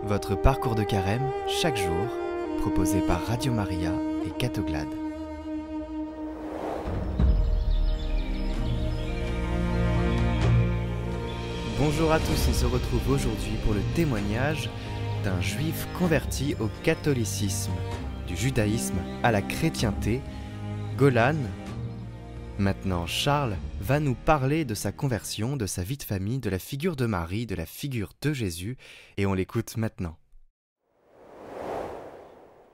Votre parcours de carême, chaque jour, proposé par Radio Maria et Catoglade. Bonjour à tous, on se retrouve aujourd'hui pour le témoignage d'un juif converti au catholicisme, du judaïsme à la chrétienté. Golan, maintenant Charles, va nous parler de sa conversion, de sa vie de famille, de la figure de Marie, de la figure de Jésus, et on l'écoute maintenant.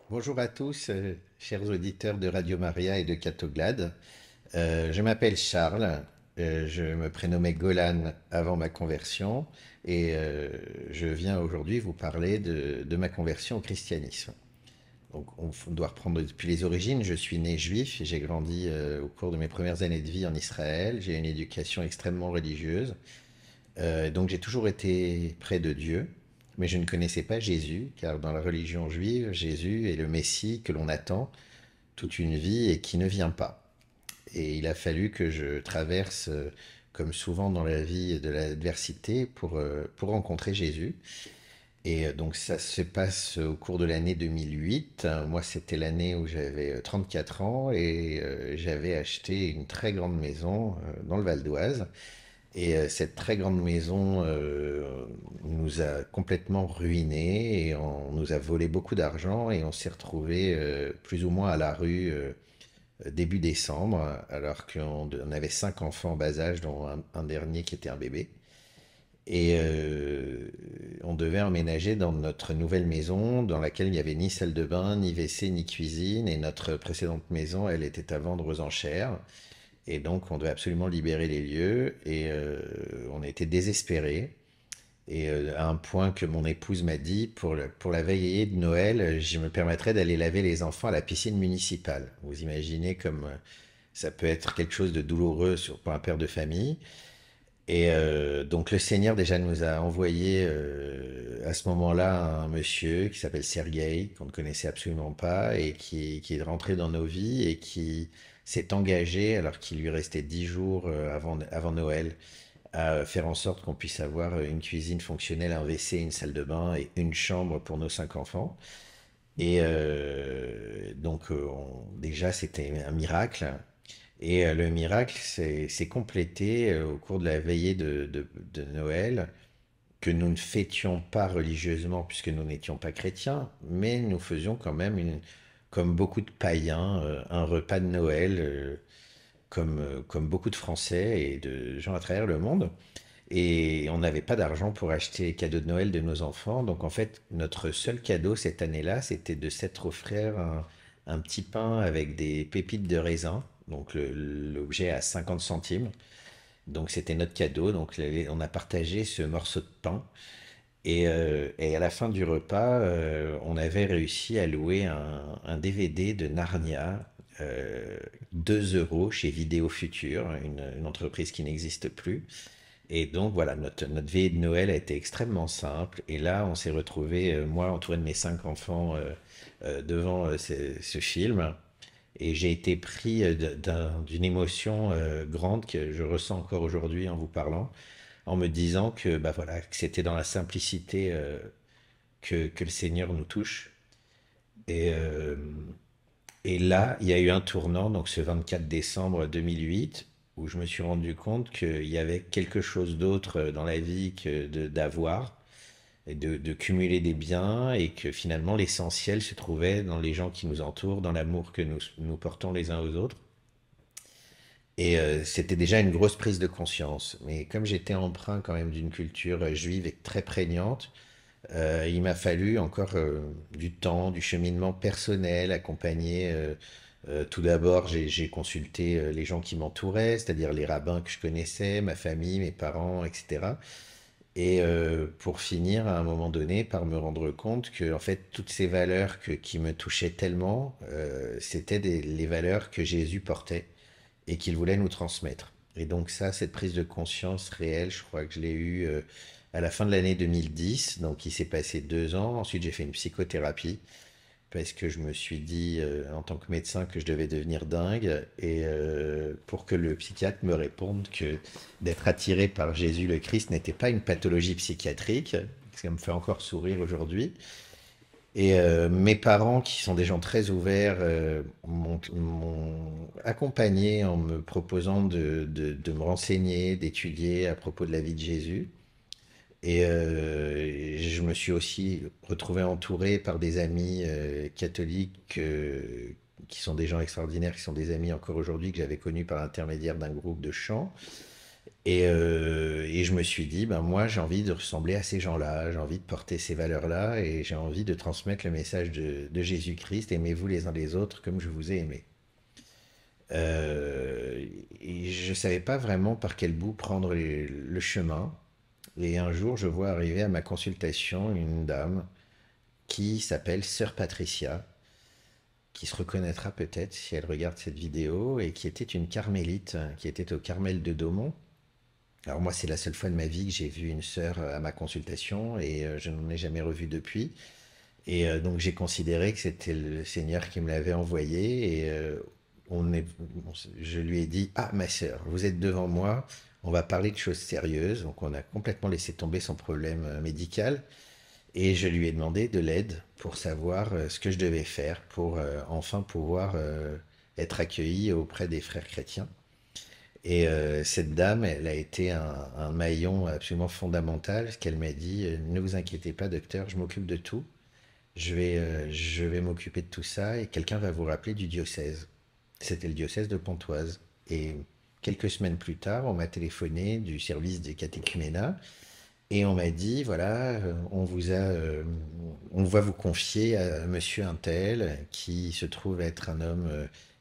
Bonjour à tous, chers auditeurs de Radio Maria et de Catoglade. Je m'appelle Charles, je me prénommais Golan avant ma conversion et je viens aujourd'hui vous parler de ma conversion au christianisme. Donc on doit reprendre depuis les origines. Je suis né juif et j'ai grandi au cours de mes premières années de vie en Israël. J'ai une éducation extrêmement religieuse, donc j'ai toujours été près de Dieu. Mais je ne connaissais pas Jésus, car dans la religion juive, Jésus est le Messie que l'on attend toute une vie et qui ne vient pas. Et il a fallu que je traverse, comme souvent dans la vie, de l'adversité pour rencontrer Jésus. Et donc ça se passe au cours de l'année 2008. Moi, c'était l'année où j'avais 34 ans et j'avais acheté une très grande maison dans le Val d'Oise. Et cette très grande maison nous a complètement ruinés et on nous a volé beaucoup d'argent et on s'est retrouvé plus ou moins à la rue début décembre, alors qu'on avait 5 enfants en bas âge, dont un dernier qui était un bébé. Et on devait emménager dans notre nouvelle maison dans laquelle il n'y avait ni salle de bain, ni WC, ni cuisine. Et notre précédente maison, elle était à vendre aux enchères. Et donc, on devait absolument libérer les lieux et on était désespérés. Et à un point que mon épouse m'a dit, pour la veillée de Noël, je me permettrais d'aller laver les enfants à la piscine municipale. Vous imaginez comme ça peut être quelque chose de douloureux pour un père de famille. Et donc le Seigneur déjà nous a envoyé à ce moment-là un monsieur qui s'appelle Sergueï, qu'on ne connaissait absolument pas, et qui est rentré dans nos vies et qui s'est engagé, alors qu'il lui restait 10 jours avant Noël, à faire en sorte qu'on puisse avoir une cuisine fonctionnelle, un WC, une salle de bain et une chambre pour nos 5 enfants. Et donc déjà c'était un miracle. Et le miracle s'est complété au cours de la veillée de Noël, que nous ne fêtions pas religieusement puisque nous n'étions pas chrétiens, mais nous faisions quand même, comme beaucoup de païens, un repas de Noël, comme beaucoup de Français et de gens à travers le monde. Et on n'avait pas d'argent pour acheter les cadeaux de Noël de nos enfants. Donc en fait, notre seul cadeau cette année-là, c'était de s'être offert un petit pain avec des pépites de raisin. Donc l'objet à 50 centimes. Donc c'était notre cadeau. Donc on a partagé ce morceau de pain. Et à la fin du repas, on avait réussi à louer un DVD de Narnia, 2 euros chez Vidéo Futur, une entreprise qui n'existe plus. Et donc voilà, notre veillée de Noël a été extrêmement simple. Et là, on s'est retrouvé, moi entouré de mes 5 enfants, devant ce film. Et j'ai été pris d'une émotion grande que je ressens encore aujourd'hui en vous parlant, en me disant que, bah voilà, que c'était dans la simplicité que le Seigneur nous touche. Et, euh, et là, il y a eu un tournant, donc ce 24 décembre 2008, où je me suis rendu compte qu'il y avait quelque chose d'autre dans la vie que d'avoir et de cumuler des biens et que finalement l'essentiel se trouvait dans les gens qui nous entourent, dans l'amour que nous portons les uns aux autres. Et c'était déjà une grosse prise de conscience. Mais comme j'étais empreint quand même d'une culture juive et très prégnante, il m'a fallu encore du temps, du cheminement personnel, accompagné. Tout d'abord, j'ai consulté les gens qui m'entouraient, c'est-à-dire les rabbins que je connaissais, ma famille, mes parents, etc. Et pour finir, à un moment donné, par me rendre compte que, en fait, toutes ces valeurs qui me touchaient tellement, c'était les valeurs que Jésus portait et qu'il voulait nous transmettre. Et donc ça, cette prise de conscience réelle, je crois que je l'ai eue à la fin de l'année 2010. Donc il s'est passé 2 ans. Ensuite, j'ai fait une psychothérapie parce que je me suis dit, en tant que médecin, que je devais devenir dingue, et pour que le psychiatre me réponde que d'être attiré par Jésus le Christ n'était pas une pathologie psychiatrique, Ça me fait encore sourire aujourd'hui. Et mes parents, qui sont des gens très ouverts, m'ont accompagné en me proposant de me renseigner, d'étudier à propos de la vie de Jésus. Et je me suis aussi retrouvé entouré par des amis catholiques qui sont des gens extraordinaires, qui sont des amis encore aujourd'hui que j'avais connus par l'intermédiaire d'un groupe de chant. Et je me suis dit, ben moi j'ai envie de ressembler à ces gens-là, j'ai envie de porter ces valeurs-là et j'ai envie de transmettre le message de Jésus-Christ, aimez-vous les uns les autres comme je vous ai aimé. Euh, et je ne savais pas vraiment par quel bout prendre le chemin. Et un jour, je vois arriver à ma consultation une dame qui s'appelle Sœur Patricia, qui se reconnaîtra peut-être si elle regarde cette vidéo, et qui était une carmélite, qui était au Carmel de Daumont. Alors moi, c'est la seule fois de ma vie que j'ai vu une sœur à ma consultation, et je n'en ai jamais revu depuis. Et donc j'ai considéré que c'était le Seigneur qui me l'avait envoyé, et on est, je lui ai dit, ah ma sœur, vous êtes devant moi, on va parler de choses sérieuses. Donc on a complètement laissé tomber son problème médical. Et je lui ai demandé de l'aide pour savoir ce que je devais faire pour enfin pouvoir être accueilli auprès des frères chrétiens. Et cette dame, elle a été un maillon absolument fondamental, parce qu'elle m'a dit, ne vous inquiétez pas, docteur, je m'occupe de tout. Je vais m'occuper de tout ça et quelqu'un va vous rappeler du diocèse. C'était le diocèse de Pontoise. Et quelques semaines plus tard, on m'a téléphoné du service des catéchuménats et on m'a dit, voilà, on va vous confier à monsieur Untel, qui se trouve être un homme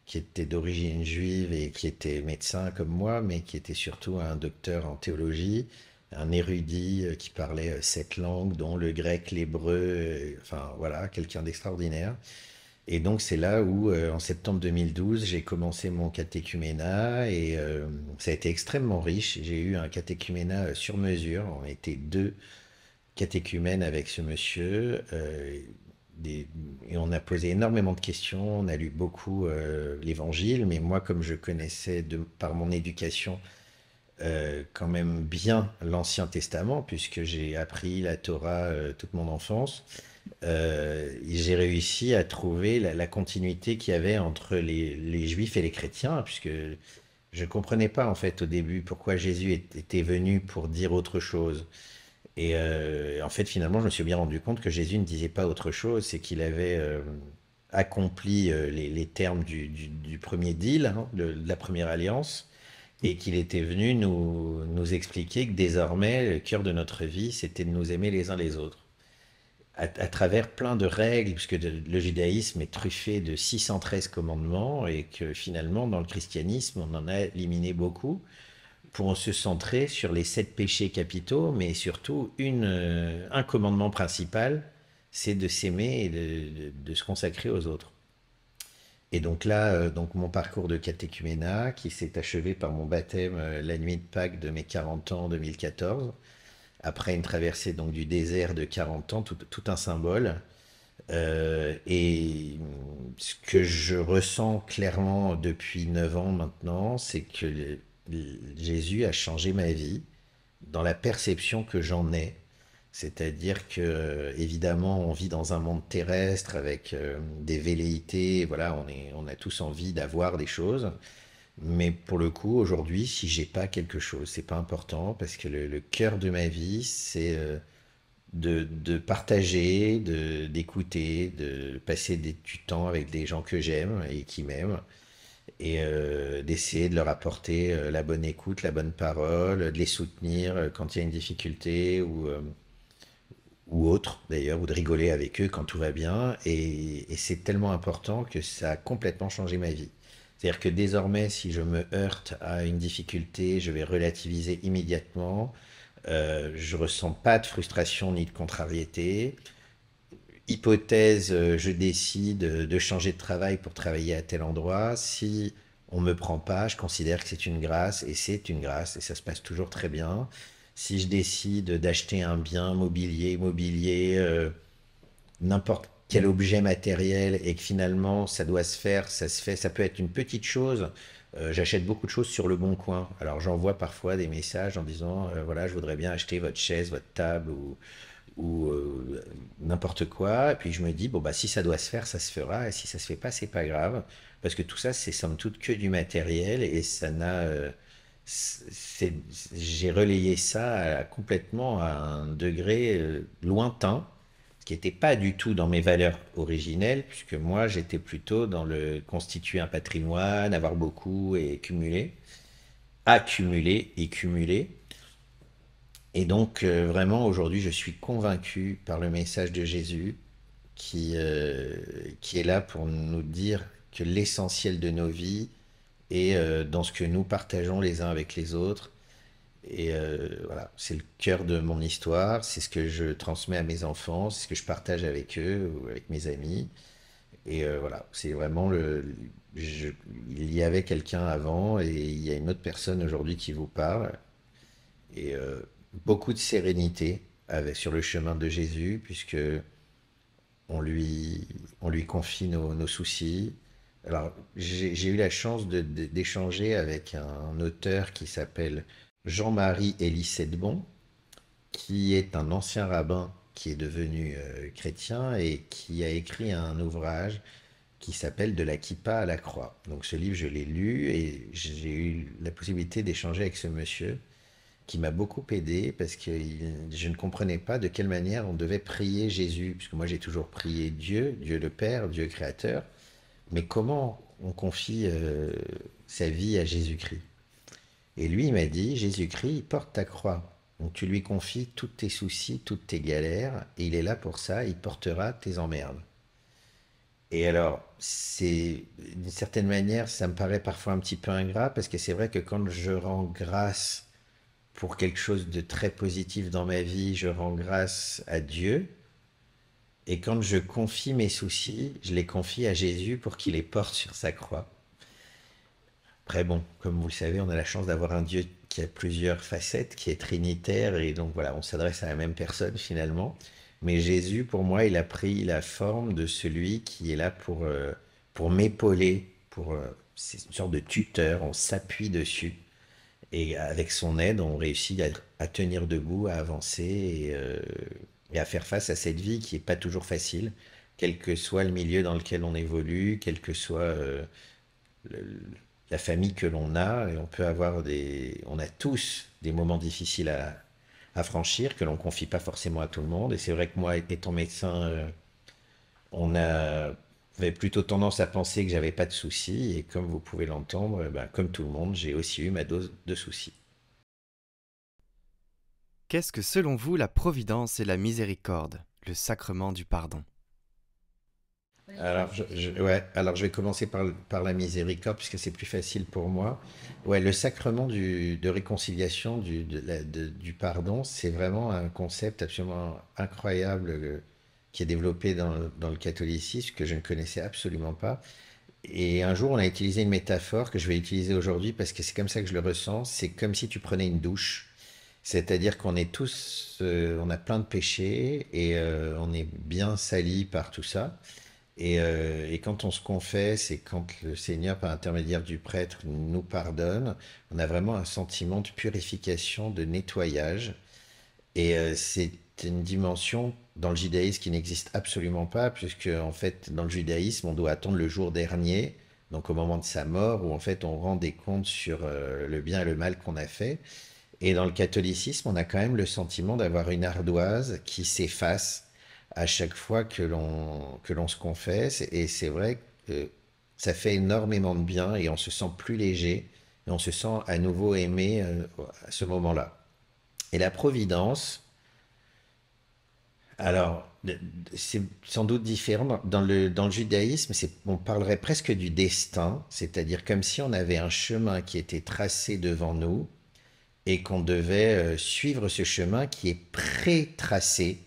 qui était d'origine juive et qui était médecin comme moi, mais qui était surtout un docteur en théologie, un érudit qui parlait 7 langues, dont le grec, l'hébreu, enfin voilà, quelqu'un d'extraordinaire. Et donc c'est là où, en septembre 2012, j'ai commencé mon catéchuménat et ça a été extrêmement riche. J'ai eu un catéchuménat sur mesure. On était deux catéchumènes avec ce monsieur des- et on a posé énormément de questions. On a lu beaucoup l'Évangile, mais moi, comme je connaissais par mon éducation quand même bien l'Ancien Testament, puisque j'ai appris la Torah toute mon enfance, j'ai réussi à trouver la continuité qu'il y avait entre les juifs et les chrétiens, puisque je ne comprenais pas en fait au début pourquoi Jésus était venu pour dire autre chose. Et en fait, finalement, je me suis bien rendu compte que Jésus ne disait pas autre chose, c'est qu'il avait accompli les termes du premier deal, hein, de la première alliance, et qu'il était venu nous expliquer que désormais, le cœur de notre vie, c'était de nous aimer les uns les autres à travers plein de règles, puisque le judaïsme est truffé de 613 commandements et que finalement, dans le christianisme, on en a éliminé beaucoup pour se centrer sur les 7 péchés capitaux, mais surtout un commandement principal, c'est de s'aimer et de se consacrer aux autres. Et donc là, donc mon parcours de catéchuménat, qui s'est achevé par mon baptême la nuit de Pâques de mes 40 ans en 2014, après une traversée donc du désert de 40 ans, tout un symbole. Et ce que je ressens clairement depuis 9 ans maintenant, c'est que Jésus a changé ma vie dans la perception que j'en ai. C'est-à-dire que, évidemment, on vit dans un monde terrestre avec des velléités, voilà, on a tous envie d'avoir des choses. Mais pour le coup, aujourd'hui, si j'ai pas quelque chose, c'est pas important parce que le cœur de ma vie, c'est de partager, d'écouter, de passer du temps avec des gens que j'aime et qui m'aiment et d'essayer de leur apporter la bonne écoute, la bonne parole, de les soutenir quand il y a une difficulté ou autre d'ailleurs, ou de rigoler avec eux quand tout va bien. Et c'est tellement important que ça a complètement changé ma vie. C'est-à-dire que désormais, si je me heurte à une difficulté, je vais relativiser immédiatement. Je ressens pas de frustration ni de contrariété. Hypothèse, je décide de changer de travail pour travailler à tel endroit. Si on me prend pas, je considère que c'est une grâce et c'est une grâce et ça se passe toujours très bien. Si je décide d'acheter un bien mobilier, immobilier, n'importe quel objet matériel et que finalement ça doit se faire, ça se fait, ça peut être une petite chose. J'achète beaucoup de choses sur le bon coin. Alors j'envoie parfois des messages en disant voilà, je voudrais bien acheter votre chaise, votre table ou n'importe quoi. Et puis je me dis, bon, bah, si ça doit se faire, ça se fera. Et si ça se fait pas, c'est pas grave. Parce que tout ça, c'est somme toute que du matériel et ça n'a. C'est- j'ai relayé ça complètement à un degré lointain, ce qui n'était pas du tout dans mes valeurs originelles, puisque moi, j'étais plutôt dans le constituer un patrimoine, avoir beaucoup et cumuler, accumuler et cumuler. Et donc, vraiment, aujourd'hui, je suis convaincu par le message de Jésus qui est là pour nous dire que l'essentiel de nos vies est dans ce que nous partageons les uns avec les autres. Et voilà, c'est le cœur de mon histoire, c'est ce que je transmets à mes enfants, c'est ce que je partage avec eux ou avec mes amis. Et voilà, c'est vraiment il y avait quelqu'un avant et il y a une autre personne aujourd'hui qui vous parle. Et beaucoup de sérénité sur le chemin de Jésus, puisque on lui, on lui confie nos soucis. Alors, j'ai eu la chance d'échanger avec un auteur qui s'appelle Jean-Marie Élie Sedbon, qui est un ancien rabbin qui est devenu chrétien et qui a écrit un ouvrage qui s'appelle De la kippa à la croix. Donc ce livre, je l'ai lu et j'ai eu la possibilité d'échanger avec ce monsieur qui m'a beaucoup aidé parce que je ne comprenais pas de quelle manière on devait prier Jésus, puisque moi j'ai toujours prié Dieu, Dieu le Père, Dieu créateur, mais comment on confie sa vie à Jésus-Christ? Et lui, il m'a dit, Jésus-Christ, il porte ta croix. Donc tu lui confies tous tes soucis, toutes tes galères, et il est là pour ça, il portera tes emmerdes. Et alors, c'est d'une certaine manière, ça me paraît parfois un petit peu ingrat, parce que c'est vrai que quand je rends grâce pour quelque chose de très positif dans ma vie, je rends grâce à Dieu. Et quand je confie mes soucis, je les confie à Jésus pour qu'il les porte sur sa croix. Après, bon, comme vous le savez, on a la chance d'avoir un Dieu qui a plusieurs facettes, qui est trinitaire, et donc voilà, on s'adresse à la même personne finalement. Mais Jésus, pour moi, il a pris la forme de celui qui est là pour m'épauler, c'est une sorte de tuteur, on s'appuie dessus. Et avec son aide, on réussit à tenir debout, à avancer et à faire face à cette vie qui n'est pas toujours facile, quel que soit le milieu dans lequel on évolue, quelle que soit le- la famille que l'on a. Et on a tous des moments difficiles à franchir que l'on confie pas forcément à tout le monde. Et c'est vrai que moi, étant médecin, on avait plutôt tendance à penser que j'avais pas de soucis. Et comme vous pouvez l'entendre, ben, comme tout le monde, j'ai aussi eu ma dose de soucis. Qu'est-ce que selon vous la providence et la miséricorde, le sacrement du pardon? Ouais, alors je vais commencer par la miséricorde puisque c'est plus facile pour moi. Ouais, le sacrement de réconciliation, du pardon, c'est vraiment un concept absolument incroyable qui est développé dans le catholicisme que je ne connaissais absolument pas. Et un jour, on a utilisé une métaphore que je vais utiliser aujourd'hui parce que c'est comme ça que je le ressens. C'est comme si tu prenais une douche. C'est-à-dire qu'on est tous, on a plein de péchés et on est bien salis par tout ça. Et quand on se confesse et quand le Seigneur, par intermédiaire du prêtre, nous pardonne, on a vraiment un sentiment de purification, de nettoyage. Et c'est une dimension dans le judaïsme qui n'existe absolument pas, puisque en fait, dans le judaïsme, on doit attendre le jour dernier, donc au moment de sa mort, où en fait on rend des comptes sur le bien et le mal qu'on a fait. Et dans le catholicisme, on a quand même le sentiment d'avoir une ardoise qui s'efface à chaque fois que l'on se confesse. Et c'est vrai que ça fait énormément de bien et on se sent plus léger et on se sent à nouveau aimé à ce moment-là. Et la providence, alors, c'est sans doute différent. Dans le judaïsme, on parlerait presque du destin, c'est-à-dire comme si on avait un chemin qui était tracé devant nous et qu'on devait suivre ce chemin qui est pré-tracé,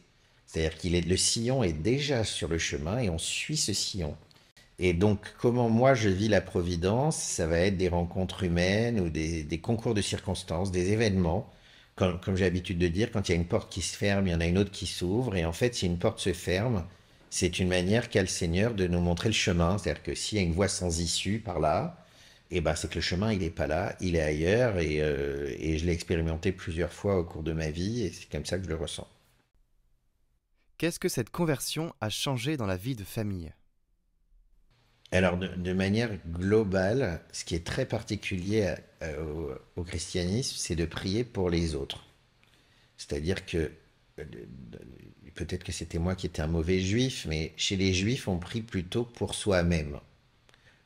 c'est-à-dire le sillon est déjà sur le chemin et on suit ce sillon. Et donc, comment moi je vis la providence, ça va être des rencontres humaines ou des concours de circonstances, des événements. Comme j'ai l'habitude de dire, quand il y a une porte qui se ferme, il y en a une autre qui s'ouvre. Et en fait, si une porte se ferme, c'est une manière qu'a le Seigneur de nous montrer le chemin. C'est-à-dire que s'il y a une voie sans issue par là, et ben c'est que le chemin, il n'est pas là, il est ailleurs. Et je l'ai expérimenté plusieurs fois au cours de ma vie et c'est comme ça que je le ressens. Qu'est-ce que cette conversion a changé dans la vie de famille? Alors, de manière globale, ce qui est très particulier au christianisme, c'est de prier pour les autres. C'est-à-dire que peut-être que c'était moi qui étais un mauvais juif, mais chez les juifs, on prie plutôt pour soi-même.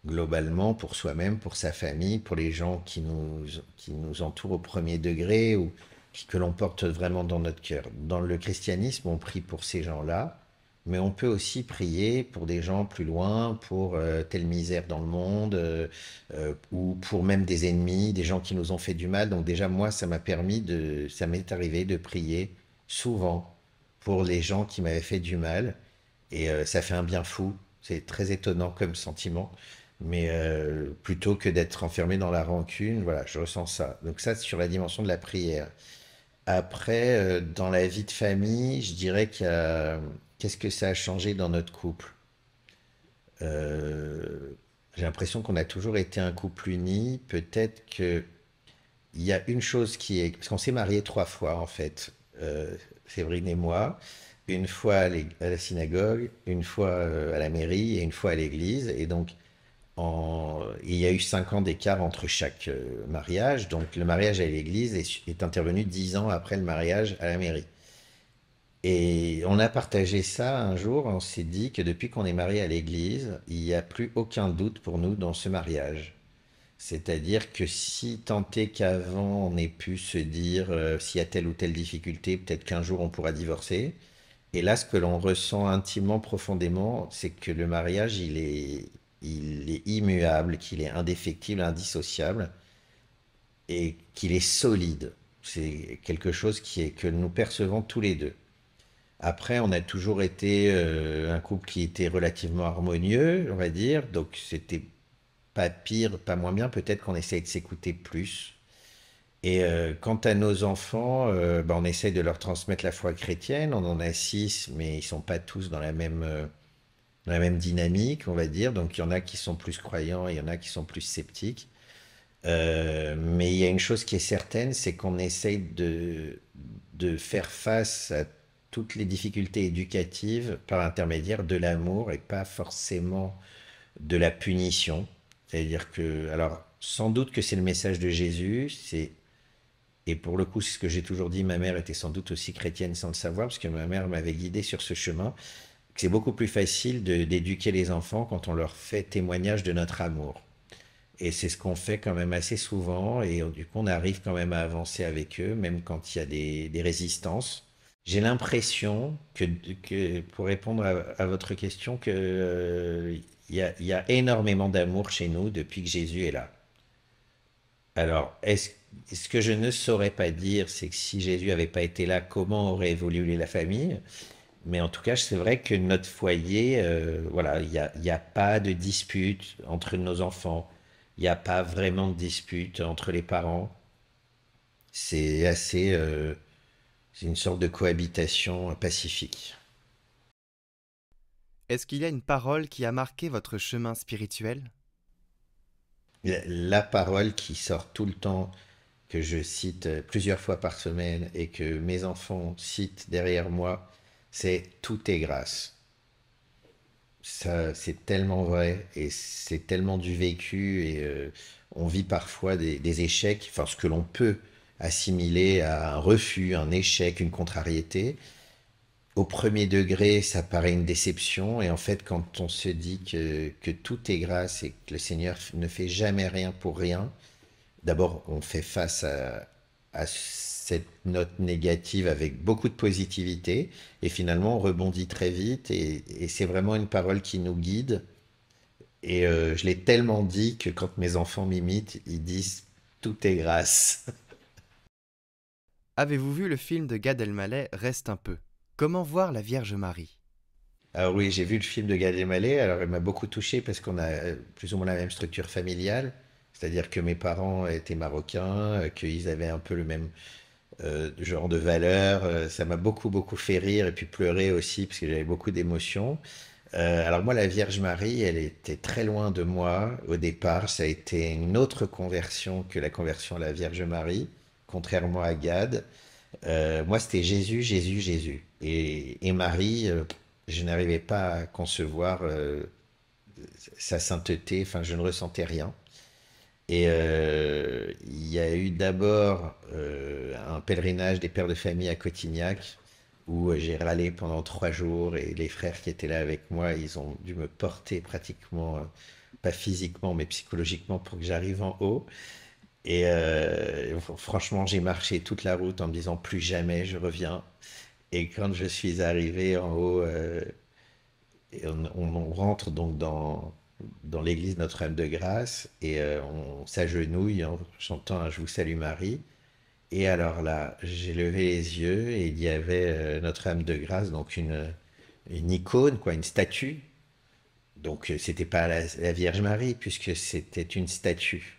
Globalement, pour soi-même, pour sa famille, pour les gens qui nous entourent au premier degré ou que l'on porte vraiment dans notre cœur. Dans le christianisme, on prie pour ces gens-là, mais on peut aussi prier pour des gens plus loin, pour telle misère dans le monde, ou pour même des ennemis, des gens qui nous ont fait du mal. Donc déjà, moi, ça m'est arrivé de prier souvent pour les gens qui m'avaient fait du mal, et ça fait un bien fou. C'est très étonnant comme sentiment. Mais plutôt que d'être enfermé dans la rancune, voilà, je ressens ça. Donc ça, c'est sur la dimension de la prière. Après, dans la vie de famille, je dirais qu'est-ce que ça a changé dans notre couple? Euh, j'ai l'impression qu'on a toujours été un couple uni. Peut-être que il y a une chose qui est... Parce qu'on s'est mariés 3 fois, en fait, Séverine et moi. Une fois à la synagogue, une fois à la mairie et une fois à l'église. Et donc, il y a eu 5 ans d'écart entre chaque mariage. Donc, le mariage à l'église est intervenu 10 ans après le mariage à la mairie. Et on a partagé ça un jour. On s'est dit que depuis qu'on est marié à l'église, il n'y a plus aucun doute pour nous dans ce mariage. C'est-à-dire que si tant est qu'avant on ait pu se dire s'il y a telle ou telle difficulté, peut-être qu'un jour on pourra divorcer. Et là, ce que l'on ressent intimement, profondément, c'est que le mariage, il est immuable, qu'il est indéfectible, indissociable et qu'il est solide. C'est quelque chose que nous percevons tous les deux. Après, on a toujours été un couple qui était relativement harmonieux, on va dire. Donc, c'était pas pire, pas moins bien. Peut-être qu'on essaye de s'écouter plus. Et quant à nos enfants, bah, on essaye de leur transmettre la foi chrétienne. On en a 6, mais ils sont pas tous dans la même dynamique, on va dire. Donc il y en a qui sont plus croyants, et il y en a qui sont plus sceptiques. Mais il y a une chose qui est certaine, c'est qu'on essaye de faire face à toutes les difficultés éducatives par l'intermédiaire de l'amour et pas forcément de la punition. C'est-à-dire que, alors, sans doute que c'est le message de Jésus, et pour le coup, c'est ce que j'ai toujours dit, ma mère était sans doute aussi chrétienne sans le savoir, parce que ma mère m'avait guidé sur ce chemin, que c'est beaucoup plus facile d'éduquer les enfants quand on leur fait témoignage de notre amour. Et c'est ce qu'on fait quand même assez souvent, et du coup, on arrive quand même à avancer avec eux, même quand il y a des résistances. J'ai l'impression pour répondre à votre question, il y a énormément d'amour chez nous depuis que Jésus est là. Alors, ce que je ne saurais pas dire, c'est que si Jésus n'avait pas été là, comment aurait évolué la famille? Mais en tout cas, c'est vrai que notre foyer, voilà, il y a pas de dispute entre nos enfants. Il n'y a pas vraiment de dispute entre les parents. C'est c'est une sorte de cohabitation pacifique. Est-ce qu'il y a une parole qui a marqué votre chemin spirituel? La parole qui sort tout le temps, que je cite plusieurs fois par semaine et que mes enfants citent derrière moi, c'est tout est grâce. Ça, c'est tellement vrai et c'est tellement du vécu et on vit parfois des échecs, enfin ce que l'on peut assimiler à un refus, un échec, une contrariété. Au premier degré, ça paraît une déception et en fait, quand on se dit que tout est grâce et que le Seigneur ne fait jamais rien pour rien, d'abord, on fait face à cette note négative avec beaucoup de positivité et finalement on rebondit très vite et c'est vraiment une parole qui nous guide. Et je l'ai tellement dit que quand mes enfants m'imitent, ils disent tout est grâce. Avez-vous vu le film de Gad Elmaleh Reste un peu? Comment voir la Vierge Marie? Alors oui, j'ai vu le film de Gad Elmaleh, alors il m'a beaucoup touché parce qu'on a plus ou moins la même structure familiale, c'est-à-dire que mes parents étaient marocains, qu'ils avaient un peu le même genre de valeurs. Ça m'a beaucoup fait rire et puis pleurer aussi parce que j'avais beaucoup d'émotions. Alors moi, la Vierge Marie, elle était très loin de moi au départ. Ça a été une autre conversion que la conversion à la Vierge Marie, contrairement à Gad. Moi, c'était Jésus, Jésus, Jésus. Et Marie, je n'arrivais pas à concevoir sa sainteté, enfin, je ne ressentais rien. Et il y a eu d'abord un pèlerinage des pères de famille à Cotignac, où j'ai râlé pendant 3 jours, et les frères qui étaient là avec moi, ils ont dû me porter pratiquement, pas physiquement, mais psychologiquement, pour que j'arrive en haut. Et franchement, j'ai marché toute la route en me disant plus jamais je reviens. Et quand je suis arrivé en haut, et on rentre donc dans l'église Notre-Dame-de-Grâce, et on s'agenouille en chantant un Je vous salue Marie. Et alors là, j'ai levé les yeux et il y avait Notre-Dame-de-Grâce, donc une icône, quoi, une statue. Donc c'était pas la Vierge Marie, puisque c'était une statue.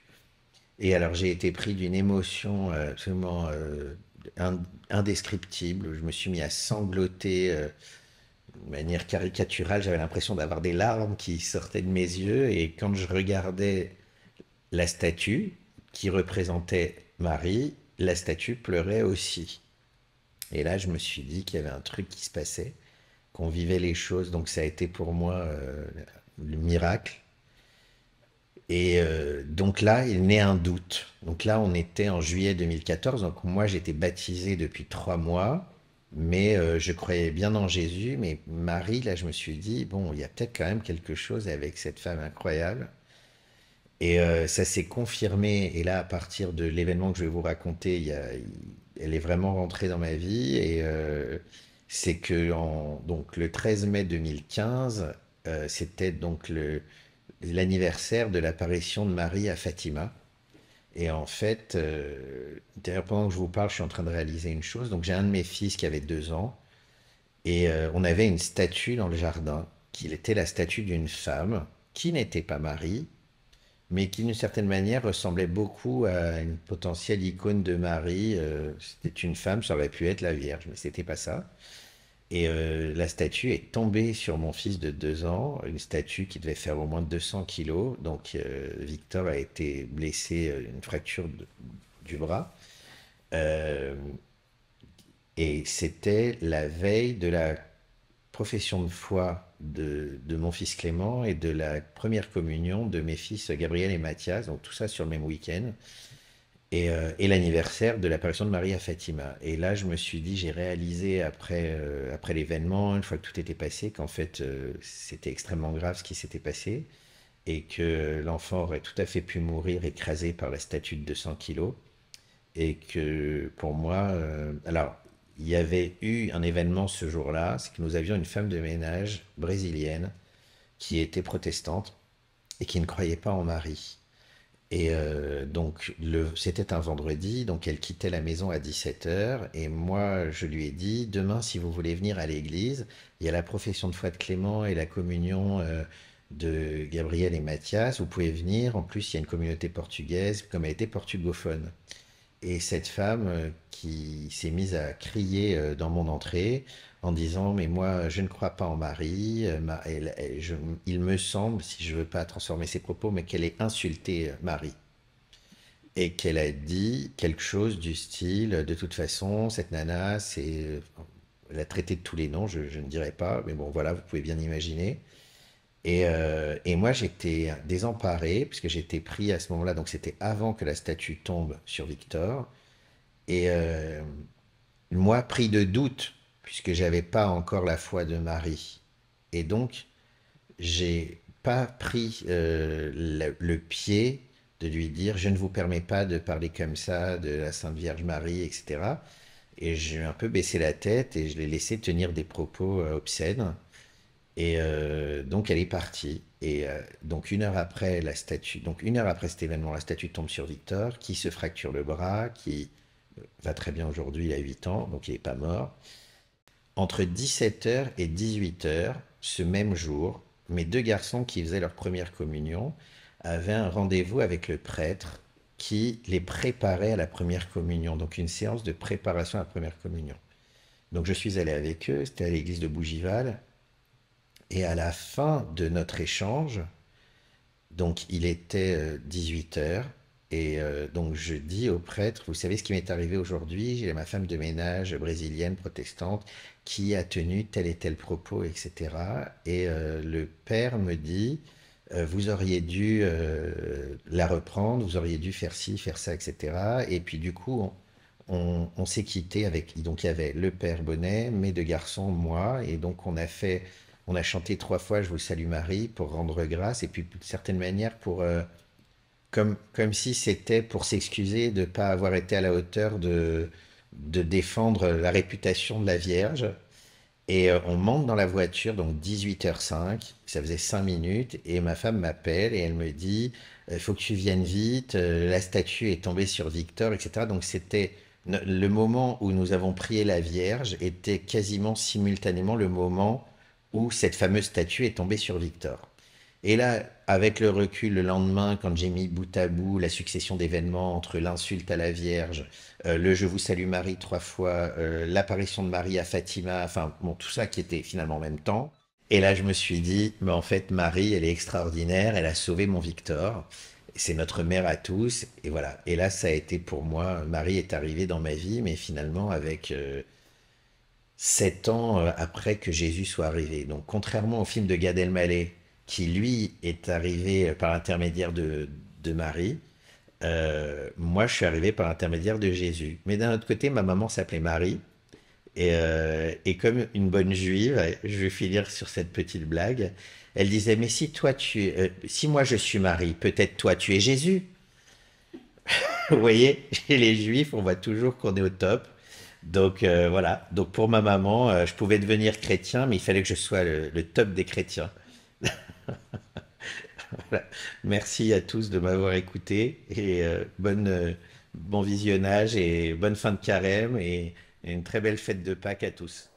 Et alors j'ai été pris d'une émotion absolument indescriptible. Je me suis mis à sangloter de manière caricaturale. J'avais l'impression d'avoir des larmes qui sortaient de mes yeux. Et quand je regardais la statue qui représentait Marie, la statue pleurait aussi. Et là, je me suis dit qu'il y avait un truc qui se passait, qu'on vivait les choses. Donc ça a été pour moi le miracle. Et donc là, il naît un doute. Donc là, on était en juillet 2014. Donc moi, j'étais baptisé depuis 3 mois, mais je croyais bien en Jésus. Mais Marie, là, je me suis dit, bon, il y a peut-être quand même quelque chose avec cette femme incroyable. Et ça s'est confirmé. Et là, à partir de l'événement que je vais vous raconter, elle est vraiment rentrée dans ma vie. Et c'est que donc, le 13 mai 2015, c'était donc l'anniversaire de l'apparition de Marie à Fatima. Et en fait, d'ailleurs, pendant que je vous parle, je suis en train de réaliser une chose. Donc, j'ai un de mes fils qui avait 2 ans, et on avait une statue dans le jardin, qui était la statue d'une femme qui n'était pas Marie, mais qui d'une certaine manière ressemblait beaucoup à une potentielle icône de Marie. C'était une femme, ça aurait pu être la Vierge, mais c'était pas ça. Et la statue est tombée sur mon fils de 2 ans, une statue qui devait faire au moins 200 kilos. Donc Victor a été blessé, une fracture du bras. Euh, et c'était la veille de la profession de foi de mon fils Clément et de la première communion de mes fils Gabriel et Mathias. Donc tout ça sur le même week-end. Et l'anniversaire de l'apparition de Marie à Fatima. Et là, je me suis dit, j'ai réalisé après l'événement, une fois que tout était passé, qu'en fait, c'était extrêmement grave ce qui s'était passé et que l'enfant aurait tout à fait pu mourir écrasé par la statue de 200 kilos. Et que pour moi, alors, il y avait eu un événement ce jour-là, c'est que nous avions une femme de ménage brésilienne qui était protestante et qui ne croyait pas en Marie. Et donc, c'était un vendredi, donc elle quittait la maison à 17 heures. Et moi, je lui ai dit, demain, si vous voulez venir à l'église, il y a la profession de foi de Clément et la communion de Gabriel et Mathias. Vous pouvez venir. En plus, il y a une communauté portugaise, comme elle était portugophone. Et cette femme qui s'est mise à crier dans mon entrée en disant, mais moi, je ne crois pas en Marie. Il me semble, si je ne veux pas transformer ses propos, mais qu'elle ait insulté Marie. Et qu'elle a dit quelque chose du style, de toute façon, cette nana, elle a traité de tous les noms, je ne dirais pas, mais bon, voilà, vous pouvez bien imaginer. Et moi, j'étais désemparé, puisque j'étais pris à ce moment-là, donc c'était avant que la statue tombe sur Victor. Et moi, pris de doute, puisque j'avais pas encore la foi de Marie. Et donc, j'ai pas pris le pied de lui dire, je ne vous permets pas de parler comme ça de la Sainte Vierge Marie, etc. Et j'ai un peu baissé la tête et je l'ai laissé tenir des propos obscènes. Et donc elle est partie. Et donc une heure après cet événement, la statue tombe sur Victor, qui se fracture le bras, qui va très bien aujourd'hui, il a 8 ans, donc il n'est pas mort. Entre 17 heures et 18 heures, ce même jour, mes 2 garçons qui faisaient leur première communion avaient un rendez-vous avec le prêtre qui les préparait à la première communion, donc une séance de préparation à la première communion. Donc je suis allé avec eux, c'était à l'église de Bougival, et à la fin de notre échange, donc il était 18 heures, Et donc je dis au prêtre, vous savez ce qui m'est arrivé aujourd'hui? J'ai ma femme de ménage brésilienne, protestante, qui a tenu tel et tel propos, etc. Et le père me dit, vous auriez dû la reprendre, vous auriez dû faire ci, faire ça, etc. Et puis du coup, on s'est quitté avec, donc il y avait le père Bonnet, mes deux garçons, moi, et donc on a chanté trois fois Je vous salue Marie pour rendre grâce, et puis d'une certaine manière pour comme si c'était pour s'excuser de ne pas avoir été à la hauteur de défendre la réputation de la Vierge. Et on monte dans la voiture, donc 18h05, ça faisait 5 minutes, et ma femme m'appelle et elle me dit, il faut que tu viennes vite, la statue est tombée sur Victor, etc. Donc c'était le moment où nous avons prié la Vierge était quasiment simultanément le moment où cette fameuse statue est tombée sur Victor. Et là, avec le recul, le lendemain, quand j'ai mis bout à bout la succession d'événements entre l'insulte à la Vierge, le Je vous salue Marie trois fois, l'apparition de Marie à Fatima, enfin bon, tout ça qui était finalement en même temps. Et là, je me suis dit, mais en fait, Marie, elle est extraordinaire, elle a sauvé mon Victor. C'est notre mère à tous. Et voilà. Et là, ça a été pour moi, Marie est arrivée dans ma vie, mais finalement avec 7 ans après que Jésus soit arrivé. Donc, contrairement au film de Gad Elmaleh, qui lui est arrivé par l'intermédiaire de Marie, moi je suis arrivé par l'intermédiaire de Jésus. Mais d'un autre côté, ma maman s'appelait Marie, et comme une bonne juive, je vais finir sur cette petite blague, elle disait, mais si moi je suis Marie, peut-être toi tu es Jésus. Vous voyez, chez les juifs, on voit toujours qu'on est au top. Donc voilà, donc pour ma maman, je pouvais devenir chrétien, mais il fallait que je sois le top des chrétiens. Voilà. Merci à tous de m'avoir écouté et bon visionnage et bonne fin de carême et une très belle fête de Pâques à tous.